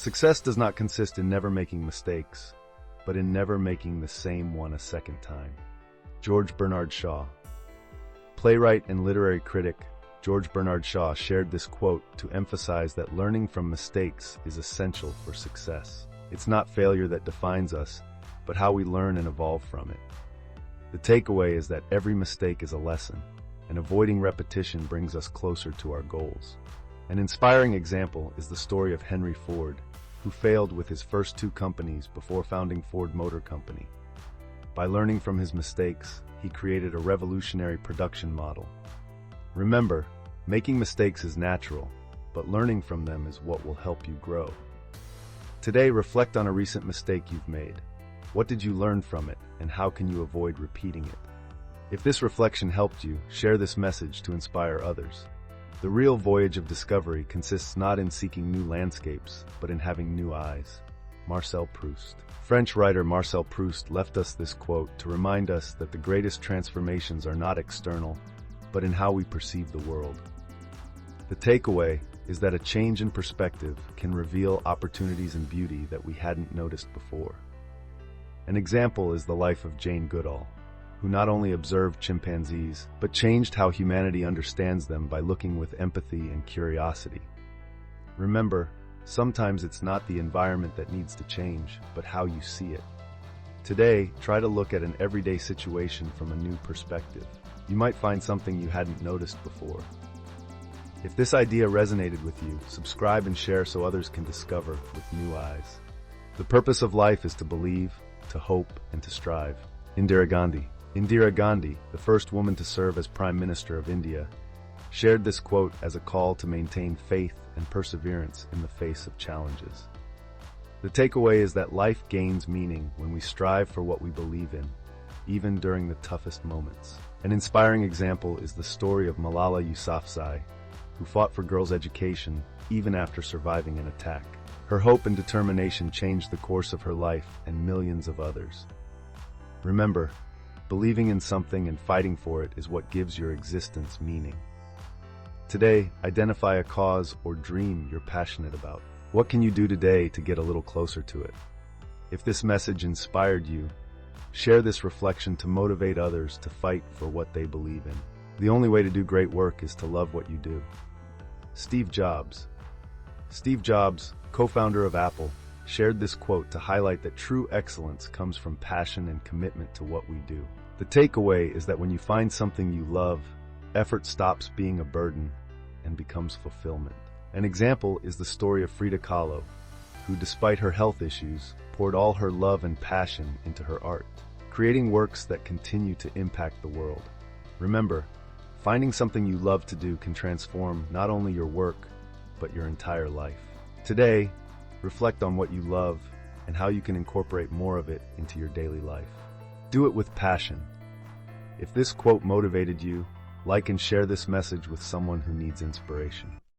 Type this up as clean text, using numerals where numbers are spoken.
Success does not consist in never making mistakes, but in never making the same one a second time. George Bernard Shaw. Playwright and literary critic George Bernard Shaw shared this quote to emphasize that learning from mistakes is essential for success. It's not failure that defines us, but how we learn and evolve from it. The takeaway is that every mistake is a lesson, and avoiding repetition brings us closer to our goals. An inspiring example is the story of Henry Ford, who failed with his first 2 companies before founding Ford Motor Company. By learning from his mistakes, he created a revolutionary production model. Remember, making mistakes is natural, but learning from them is what will help you grow. Today, reflect on a recent mistake you've made. What did you learn from it, and how can you avoid repeating it? If this reflection helped you, share this message to inspire others. The real voyage of discovery consists not in seeking new landscapes, but in having new eyes. Marcel Proust. French writer Marcel Proust left us this quote to remind us that the greatest transformations are not external, but in how we perceive the world. The takeaway is that a change in perspective can reveal opportunities and beauty that we hadn't noticed before. An example is the life of Jane Goodall, who not only observed chimpanzees, but changed how humanity understands them by looking with empathy and curiosity. Remember, sometimes it's not the environment that needs to change, but how you see it. Today, try to look at an everyday situation from a new perspective. You might find something you hadn't noticed before. If this idea resonated with you, subscribe and share so others can discover with new eyes. The purpose of life is to believe, to hope, and to strive. Indira Gandhi. Indira Gandhi, the first woman to serve as Prime Minister of India, shared this quote as a call to maintain faith and perseverance in the face of challenges. The takeaway is that life gains meaning when we strive for what we believe in, even during the toughest moments. An inspiring example is the story of Malala Yousafzai, who fought for girls' education even after surviving an attack. Her hope and determination changed the course of her life and millions of others. Remember, believing in something and fighting for it is what gives your existence meaning. Today, identify a cause or dream you're passionate about. What can you do today to get a little closer to it? If this message inspired you, share this reflection to motivate others to fight for what they believe in. The only way to do great work is to love what you do. Steve Jobs. Steve Jobs, co-founder of Apple, shared this quote to highlight that true excellence comes from passion and commitment to what we do. The takeaway is that when you find something you love, effort stops being a burden and becomes fulfillment. An example is the story of Frida Kahlo, who, despite her health issues, poured all her love and passion into her art, creating works that continue to impact the world. Remember, finding something you love to do can transform not only your work, but your entire life. Today, reflect on what you love and how you can incorporate more of it into your daily life. Do it with passion. If this quote motivated you, like and share this message with someone who needs inspiration.